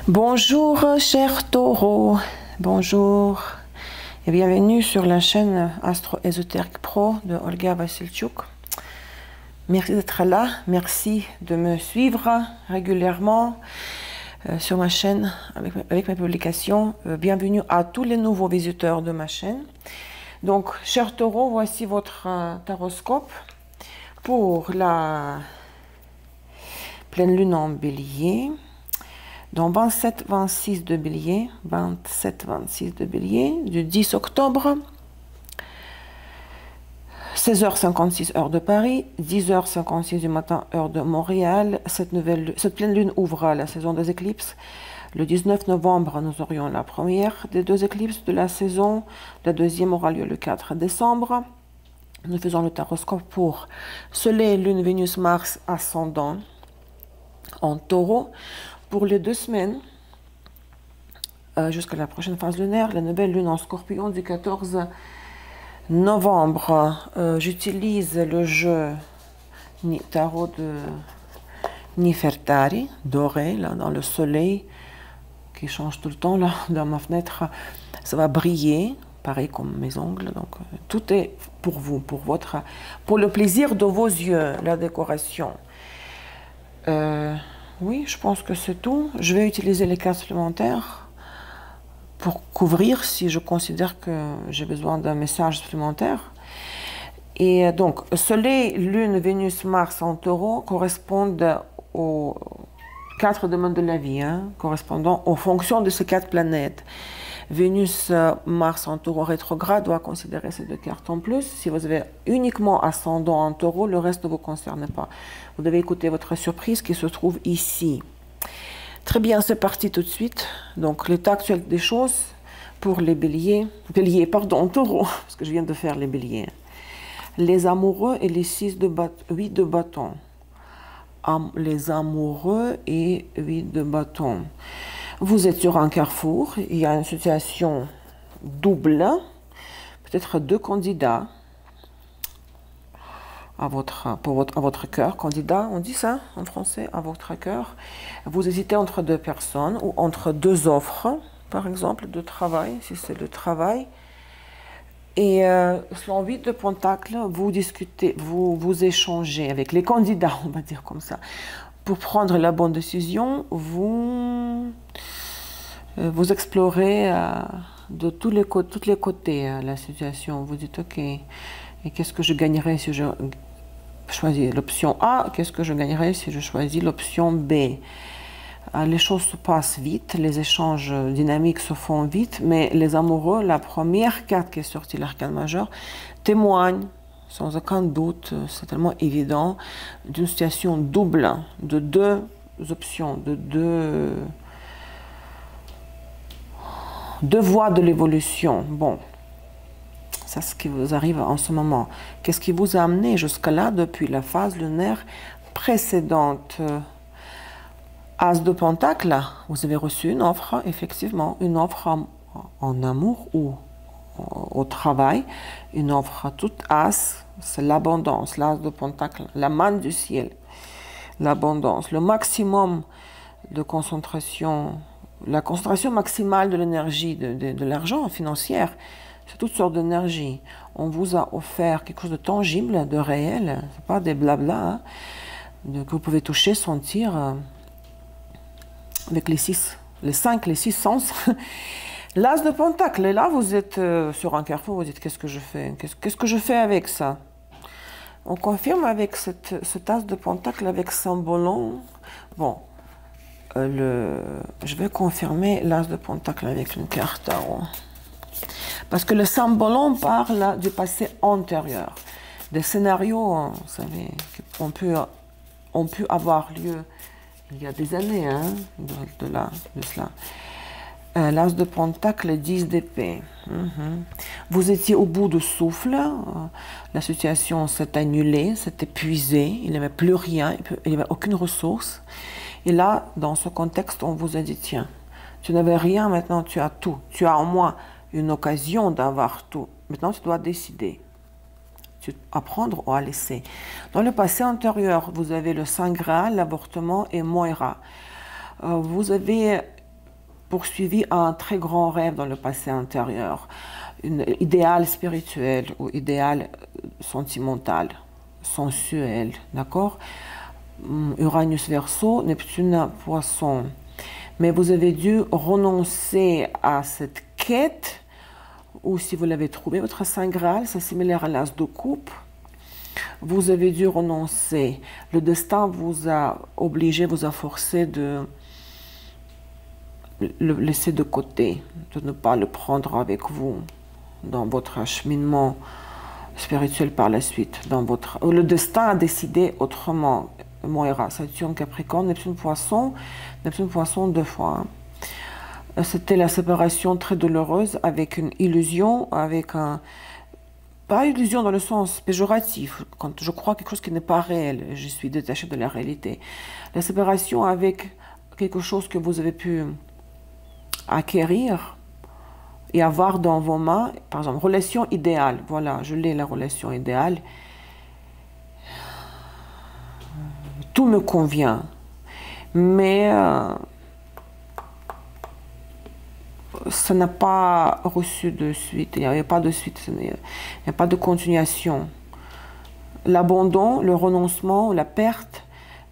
Bonjour chers taureaux, bonjour et bienvenue sur la chaîne Astro Ésotérique Pro de Olga Vassilchuk. Merci d'être là, merci de me suivre régulièrement sur ma chaîne avec mes publications. Bienvenue à tous les nouveaux visiteurs de ma chaîne. Donc, chers taureaux, voici votre taroscope pour la pleine lune en bélier. Dans 27-26 de bélier, 27-26 de bélier, du 10 octobre, 16h56 heure de Paris, 10h56 du matin heure de Montréal. Cette pleine lune ouvre la saison des éclipses. Le 19 novembre, nous aurions la première des deux éclipses de la saison. La deuxième aura lieu le 4 décembre. Nous faisons le taroscope pour Soleil, Lune, Vénus, Mars, ascendant en Taureau. Pour les 2 semaines, jusqu'à la prochaine phase lunaire, la nouvelle lune en Scorpion du 14 novembre. J'utilise le jeu tarot de Nefertari, doré, là, dans le soleil, qui change tout le temps, là, dans ma fenêtre. Ça va briller, pareil comme mes ongles. Donc, tout est pour vous, pour le plaisir de vos yeux, la décoration. Oui, je pense que c'est tout. Je vais utiliser les cartes supplémentaires pour couvrir si je considère que j'ai besoin d'un message supplémentaire. Et donc, Soleil, Lune, Vénus, Mars en Taureau correspondent aux 4 domaines de la vie, correspondant aux fonctions de ces 4 planètes. Vénus, Mars en Taureau rétrograde doit considérer ces 2 cartes en plus. Si vous avez uniquement ascendant en Taureau, le reste ne vous concerne pas. Vous devez écouter votre surprise qui se trouve ici. Très bien, c'est parti tout de suite. Donc, l'état actuel des choses pour les béliers, taureau, parce que je viens de faire les béliers. Les amoureux et les 8 de bâton. Les amoureux et 8 de bâton. Vous êtes sur un carrefour, il y a une situation double, peut-être 2 candidats à votre cœur. Candidat, on dit ça en français, à votre cœur. Vous hésitez entre 2 personnes ou entre 2 offres, par exemple, de travail, si c'est le travail. Et selon 8 de Pentacle, vous discutez, vous échangez avec les candidats, on va dire comme ça. Pour prendre la bonne décision, vous explorez de tous les côtés la situation. Vous dites, ok, et qu'est-ce que je gagnerais si je choisis l'option A? Qu'est-ce que je gagnerais si je choisis l'option B? Les choses se passent vite, les échanges dynamiques se font vite, mais les amoureux, la première carte qui est sortie, l'arcane majeur, témoigne sans aucun doute, c'est tellement évident, d'une situation double, de 2 options, de deux voies de l'évolution. Bon, c'est ce qui vous arrive en ce moment. Qu'est-ce qui vous a amené jusque-là depuis la phase lunaire précédente? As de Pentacle, vous avez reçu une offre, effectivement, une offre en amour ou au travail, une offre toute as, c'est l'abondance, l'as de Pentacle, la manne du ciel, l'abondance, le maximum de concentration, la concentration maximale de l'énergie, de l'argent financière, c'est toutes sortes d'énergie. On vous a offert quelque chose de tangible, de réel, c'est pas des blabla, que vous pouvez toucher, sentir, avec les 6 sens. L'as de Pentacle, et là vous êtes sur un carrefour, vous dites qu'est-ce que je fais? Qu'est-ce que je fais avec ça? On confirme avec cet as de Pentacle, avec Sambolon. Bon, je vais confirmer l'as de Pentacle avec une carte tarot. Parce que le Sambolon parle du passé antérieur. Des scénarios, vous savez, qui ont pu avoir lieu il y a des années, de cela. L'as de Pentacle, 10 d'épée. Vous étiez au bout de souffle, la situation s'est annulée, s'est épuisée, il n'y avait plus rien, il n'y avait aucune ressource. Et là, dans ce contexte, on vous a dit, tiens, tu n'avais rien, maintenant tu as tout. Tu as au moins une occasion d'avoir tout. Maintenant, tu dois décider. À prendre ou à laisser. Dans le passé antérieur, vous avez le Saint Graal, l'avortement et Moira. Vous avez poursuivi un très grand rêve dans le passé antérieur, un idéal spirituel ou idéal sentimental, sensuel, d'accord? Uranus Verseau, Neptune Poisson. Mais vous avez dû renoncer à cette quête, ou si vous l'avez trouvé, votre Saint Graal, c'est similaire à l'As de coupe. Vous avez dû renoncer. Le destin vous a obligé, vous a forcé de le laisser de côté, de ne pas le prendre avec vous dans votre acheminement spirituel par la suite. Le destin a décidé autrement. Moira, Saturne, Capricorne, Neptune, Poisson 2 fois. C'était la séparation très douloureuse avec une illusion, avec un... Pas illusion dans le sens péjoratif, quand je crois quelque chose qui n'est pas réel, je suis détachée de la réalité. La séparation avec quelque chose que vous avez pu acquérir et avoir dans vos mains, par exemple, relation idéale. Voilà, je l'ai, la relation idéale. Tout me convient, mais ça n'a pas reçu de suite, il n'y avait pas de suite, il n'y a pas de continuation. L'abandon, le renoncement, la perte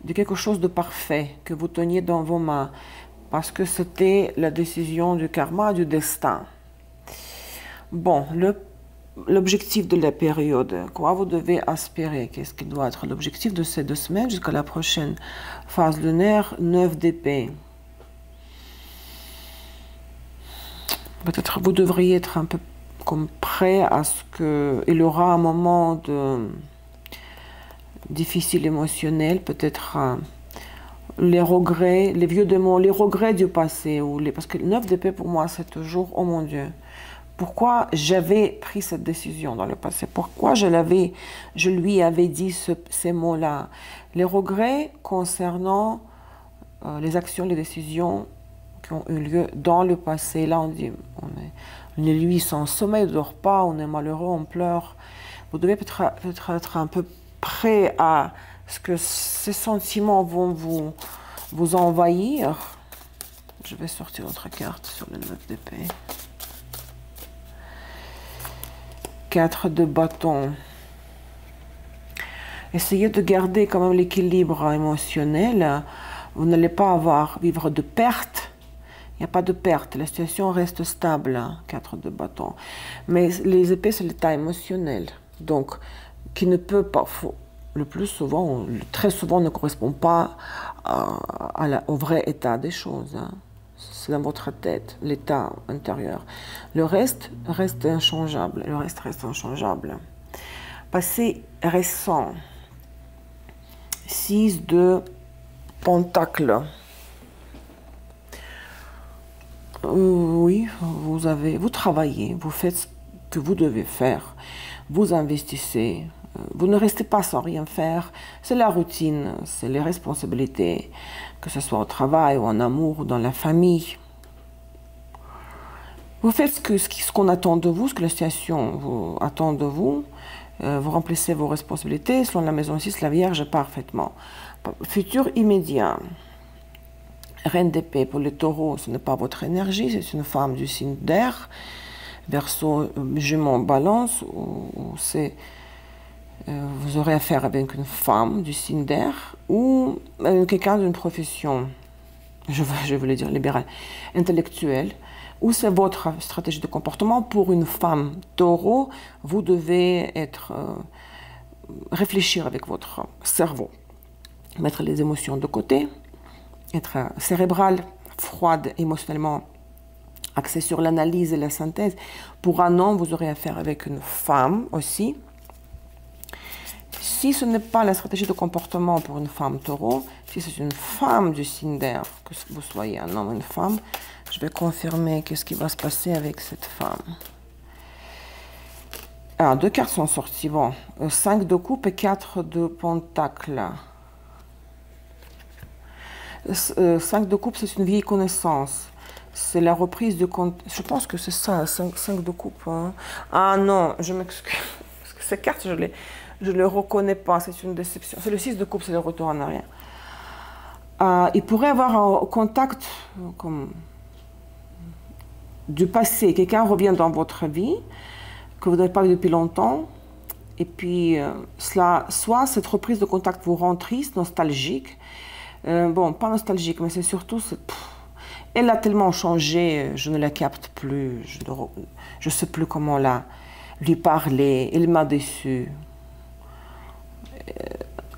de quelque chose de parfait que vous teniez dans vos mains, parce que c'était la décision du karma, du destin. Bon, l'objectif de la période, quoi vous devez aspirer, qu'est-ce qui doit être l'objectif de ces 2 semaines jusqu'à la prochaine phase lunaire, 9 d'épée. Peut-être vous devriez être un peu comme prêt à ce qu'il y aura un moment de difficile émotionnel, peut-être les regrets, les vieux démons, les regrets du passé, parce que le 9 d'épée pour moi c'est toujours, oh mon Dieu, pourquoi j'avais pris cette décision dans le passé, pourquoi je lui avais dit ces mots-là. Les regrets concernant les actions, les décisions qui ont eu lieu dans le passé. Là, on dit, les nuits sans sommeil, on ne dort pas, on est malheureux, on pleure. Vous devez peut-être être un peu prêt à ce que ces sentiments vont vous envahir. Je vais sortir autre carte sur le 9 d'épée. 4 de bâton. Essayez de garder quand même l'équilibre émotionnel. Vous n'allez pas vivre de perte. Il n'y a pas de perte. La situation reste stable. 4 de bâton. Mais les épées, c'est l'état émotionnel. Donc, qui ne peut pas... Le plus souvent, très souvent, ne correspond pas au vrai état des choses. Hein. C'est dans votre tête, l'état intérieur. Le reste reste inchangeable. Le reste reste inchangeable. Passé récent. 6 de Pentacle. Oui, vous travaillez, vous faites ce que vous devez faire. Vous investissez. Vous ne restez pas sans rien faire. C'est la routine, c'est les responsabilités, que ce soit au travail ou en amour ou dans la famille. Vous faites ce qu'on attend de vous, ce que la situation attend de vous. Vous remplissez vos responsabilités. Selon la maison 6, la Vierge, parfaitement. Futur immédiat. Reine d'épée pour les taureaux, ce n'est pas votre énergie, c'est une femme du signe d'air. Verseau, Gémeaux, Balance, c'est... vous aurez affaire avec une femme du signe d'air ou quelqu'un d'une profession, je voulais dire libérale, intellectuelle, ou c'est votre stratégie de comportement. Pour une femme taureau, vous devez réfléchir avec votre cerveau, mettre les émotions de côté, être cérébrale, froide, émotionnellement axée sur l'analyse et la synthèse. Pour un homme, vous aurez affaire avec une femme aussi. Si ce n'est pas la stratégie de comportement pour une femme taureau, si c'est une femme du signe d'air, que vous soyez un homme ou une femme, je vais confirmer qu'est-ce qui va se passer avec cette femme. Ah, 2 cartes sont sorties. Bon, 5 de coupe et 4 de pentacle. 5 de coupe, c'est une vieille connaissance. C'est la reprise de compte. Je pense que c'est ça, 5 de coupe. Hein. Ah non, je m'excuse. Parce que ces cartes, je ne les reconnais pas. C'est une déception. C'est le 6 de coupe, c'est le retour en arrière. Il pourrait avoir un contact, comme du passé. Quelqu'un revient dans votre vie, que vous n'avez pas vu depuis longtemps. Et puis, soit cette reprise de contact vous rend triste, nostalgique. Bon, pas nostalgique, mais c'est surtout... Elle a tellement changé, je ne la capte plus. Je ne sais plus comment lui parler. Elle m'a déçu.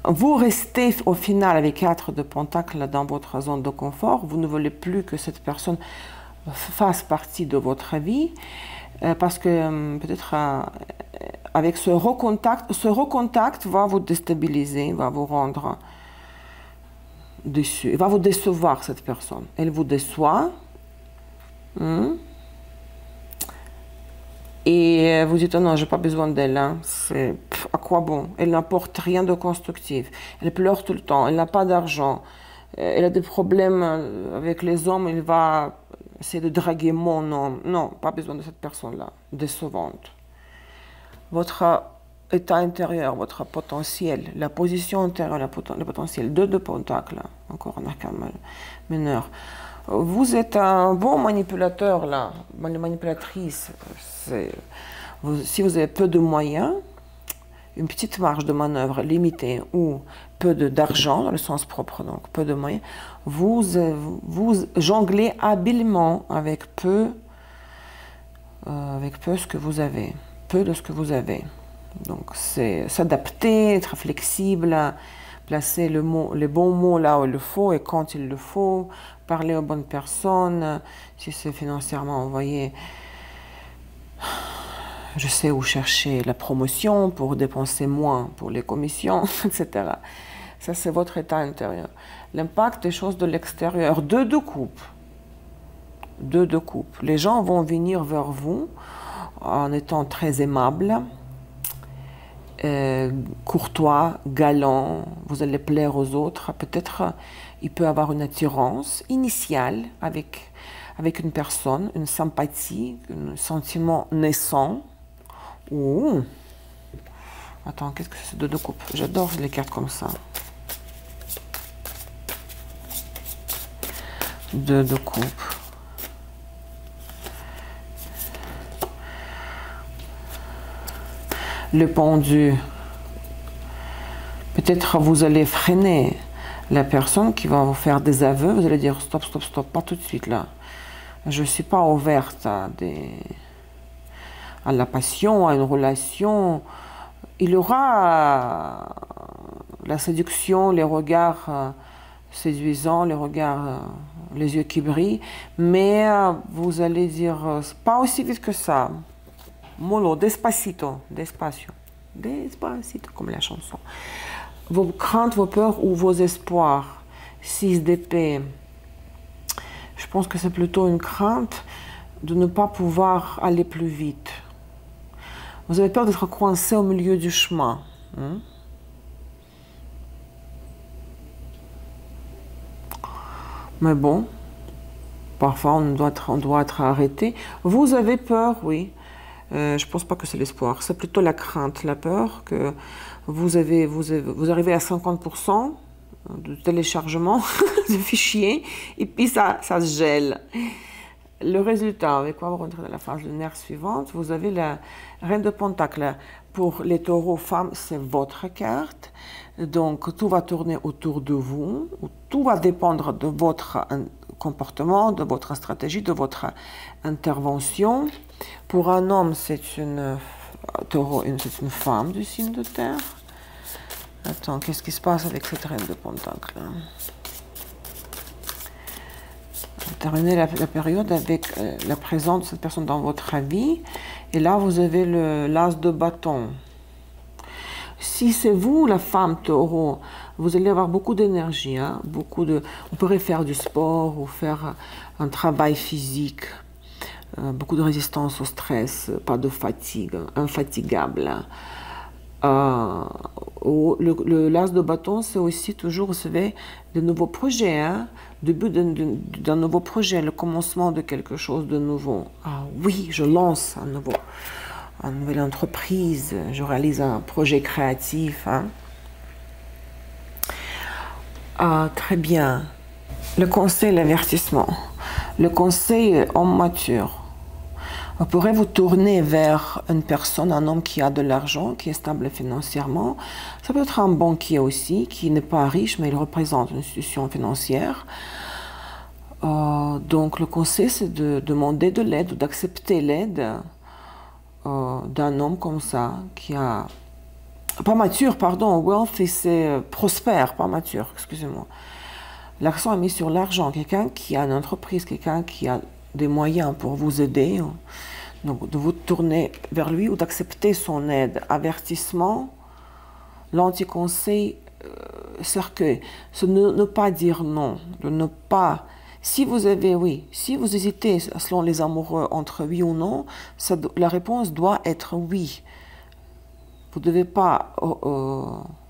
Vous restez au final avec 4 de Pentacle dans votre zone de confort. Vous ne voulez plus que cette personne fasse partie de votre vie. Parce que peut-être avec ce recontact va vous déstabiliser, va vous rendre déçu, va vous décevoir cette personne. Elle vous déçoit. Et vous dites, oh non, je n'ai pas besoin d'elle. Hein. À quoi bon? Elle n'apporte rien de constructif. Elle pleure tout le temps. Elle n'a pas d'argent. Elle a des problèmes avec les hommes. Elle va essayer de draguer mon homme. Non, pas besoin de cette personne-là. Décevante. Votre état intérieur, votre potentiel, la position intérieure, le potentiel. 2 de Pentacle. Encore un arcane mineur. Vous êtes un bon manipulateur, là, manipulatrice. Si vous avez peu de moyens, une petite marge de manœuvre limitée ou peu d'argent, dans le sens propre, donc peu de moyens, vous jonglez habilement avec peu ce que vous avez, peu de ce que vous avez. Donc c'est s'adapter, être flexible, placer les bons mots là où il le faut et quand il le faut, parler aux bonnes personnes, si c'est financièrement, vous voyez, je sais où chercher la promotion pour dépenser moins pour les commissions, etc. Ça, c'est votre état intérieur. L'impact des choses de l'extérieur, 2 de coupe. 2 de coupe. Les gens vont venir vers vous en étant très aimables, courtois, galant, vous allez plaire aux autres. Peut-être il peut avoir une attirance initiale avec une personne, une sympathie, un sentiment naissant. Ouh. Attends, qu'est-ce que c'est 2 de coupe? J'adore les cartes comme ça. 2 de coupe. Le pendu. Peut-être vous allez freiner la personne qui va vous faire des aveux. Vous allez dire stop, stop, stop, pas tout de suite là. Je ne suis pas ouverte à la passion, à une relation. Il y aura la séduction, les regards séduisants, les regards, les yeux qui brillent, mais vous allez dire pas aussi vite que ça. Mollo, despacito, despacio, despacito, comme la chanson. Vos craintes, vos peurs ou vos espoirs. 6 d'épée. Je pense que c'est plutôt une crainte de ne pas pouvoir aller plus vite. Vous avez peur d'être coincé au milieu du chemin. Hein? Mais bon, parfois on doit être arrêté. Vous avez peur, oui. Je ne pense pas que c'est l'espoir. C'est plutôt la crainte, la peur que vous arrivez à 50% de téléchargement de fichiers et puis ça se gèle. Le résultat, avec quoi vous rentrez dans la phase lunaire suivante, vous avez la Reine de Pentacle. Pour les taureaux femmes, c'est votre carte. Donc, tout va tourner autour de vous. Tout va dépendre de votre comportement, de votre stratégie, de votre intervention. Pour un homme, c'est une femme du signe de terre. Attends, qu'est-ce qui se passe avec cette Reine de Pentacle? Terminer la période avec la présence de cette personne dans votre vie. Et là, vous avez l'as de bâton. Si c'est vous, la femme taureau, vous allez avoir beaucoup d'énergie. Hein, vous pourrez faire du sport ou faire un travail physique. Beaucoup de résistance au stress, pas de fatigue, infatigable. Le l'as de bâton, c'est aussi toujours, vous savez, de nouveaux projets, hein? Début d'un nouveau projet, le commencement de quelque chose de nouveau. Ah oui, je lance une nouvelle entreprise, je réalise un projet créatif. Hein? Ah, très bien. Le conseil, l'avertissement. Le conseil, homme mature. Vous pourrez vous tourner vers une personne, un homme qui a de l'argent, qui est stable financièrement. Ça peut être un banquier aussi, qui n'est pas riche, mais il représente une institution financière. Donc le conseil, c'est de demander de l'aide ou d'accepter l'aide d'un homme comme ça, qui a... Pas mature, pardon, wealthy, c'est prospère, pas mature, excusez-moi. L'accent est mis sur l'argent, quelqu'un qui a une entreprise, quelqu'un qui a des moyens pour vous aider. Donc de vous tourner vers lui ou d'accepter son aide. Avertissement, l'anti-conseil, cercueil, c'est ne pas dire non, de ne pas... Si vous avez oui, si vous hésitez selon les amoureux entre oui ou non, la réponse doit être oui. Vous ne devez pas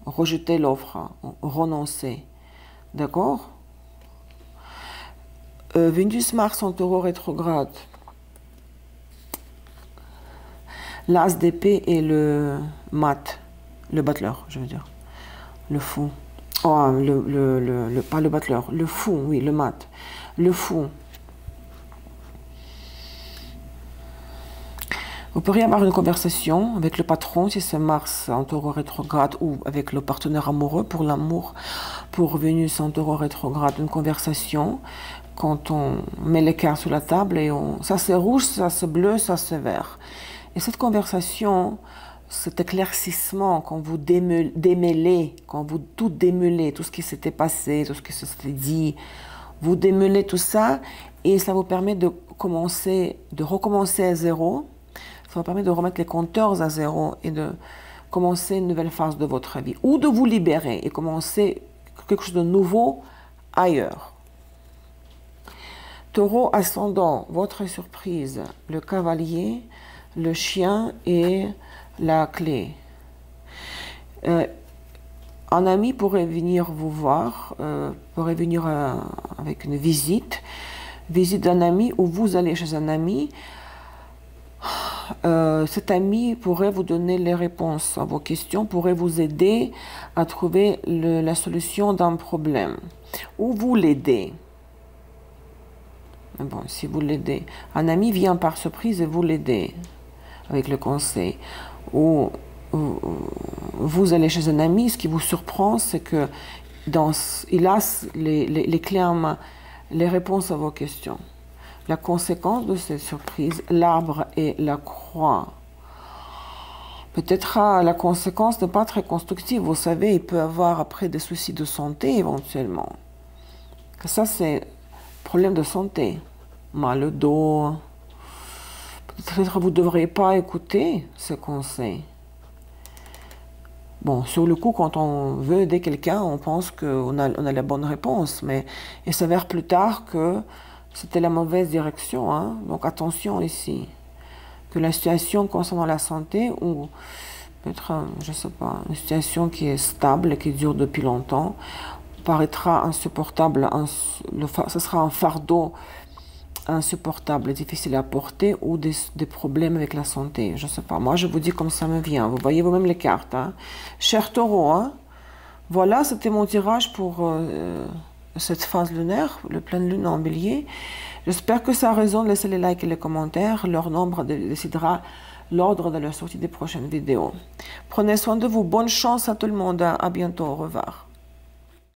rejeter l'offre, renoncer. D'accord? Vénus-Mars en taureau rétrograde. L'as d'épée et le mat, le battleur, je veux dire. Le fou. Oh, pas le battleur, le fou, oui, le mat. Le fou. Vous pourriez avoir une conversation avec le patron, si c'est Mars en taureau rétrograde, ou avec le partenaire amoureux pour l'amour, pour Vénus en taureau rétrograde, une conversation quand on met les cartes sur la table et ça c'est rouge, ça c'est bleu, ça c'est vert. Et cette conversation, cet éclaircissement, quand vous démêlez, quand vous tout démêlez, tout ce qui s'était passé, tout ce qui s'était dit, vous démêlez tout ça et ça vous permet de recommencer à zéro. Ça vous permet de remettre les compteurs à zéro et de commencer une nouvelle phase de votre vie. Ou de vous libérer et commencer quelque chose de nouveau ailleurs. Taureau ascendant, votre surprise, le cavalier, le chien et la clé. Un ami pourrait venir vous voir, pourrait venir avec une visite d'un ami ou vous allez chez un ami. Cet ami pourrait vous donner les réponses à vos questions, pourrait vous aider à trouver la solution d'un problème. Ou vous l'aider. Bon, si vous l'aidez. Un ami vient par surprise et vous l'aidez avec le conseil. Ou vous allez chez un ami, ce qui vous surprend, c'est que il a les clés en main, les réponses à vos questions. La conséquence de cette surprise, l'arbre et la croix. Peut-être la conséquence n'est pas très constructive. Vous savez, il peut avoir après des soucis de santé éventuellement. Ça, c'est problème de santé. Mal au dos. Peut-être que vous ne devriez pas écouter ce conseil. Bon, sur le coup, quand on veut aider quelqu'un, on pense qu'on a la bonne réponse. Mais il s'avère plus tard que c'était la mauvaise direction, hein? Donc attention ici. Que la situation concernant la santé ou peut-être, je ne sais pas, une situation qui est stable et qui dure depuis longtemps paraîtra insupportable. Ce sera un fardeau insupportable, difficile à porter ou des problèmes avec la santé. Je ne sais pas. Moi, je vous dis comme ça me vient. Vous voyez vous-même les cartes. Hein? Cher taureau, hein? Voilà, c'était mon tirage pour... cette phase lunaire, le pleine lune en bélier. J'espère que ça résonne. Laissez les likes et les commentaires. Leur nombre décidera l'ordre de la sortie des prochaines vidéos. Prenez soin de vous. Bonne chance à tout le monde. À bientôt. Au revoir.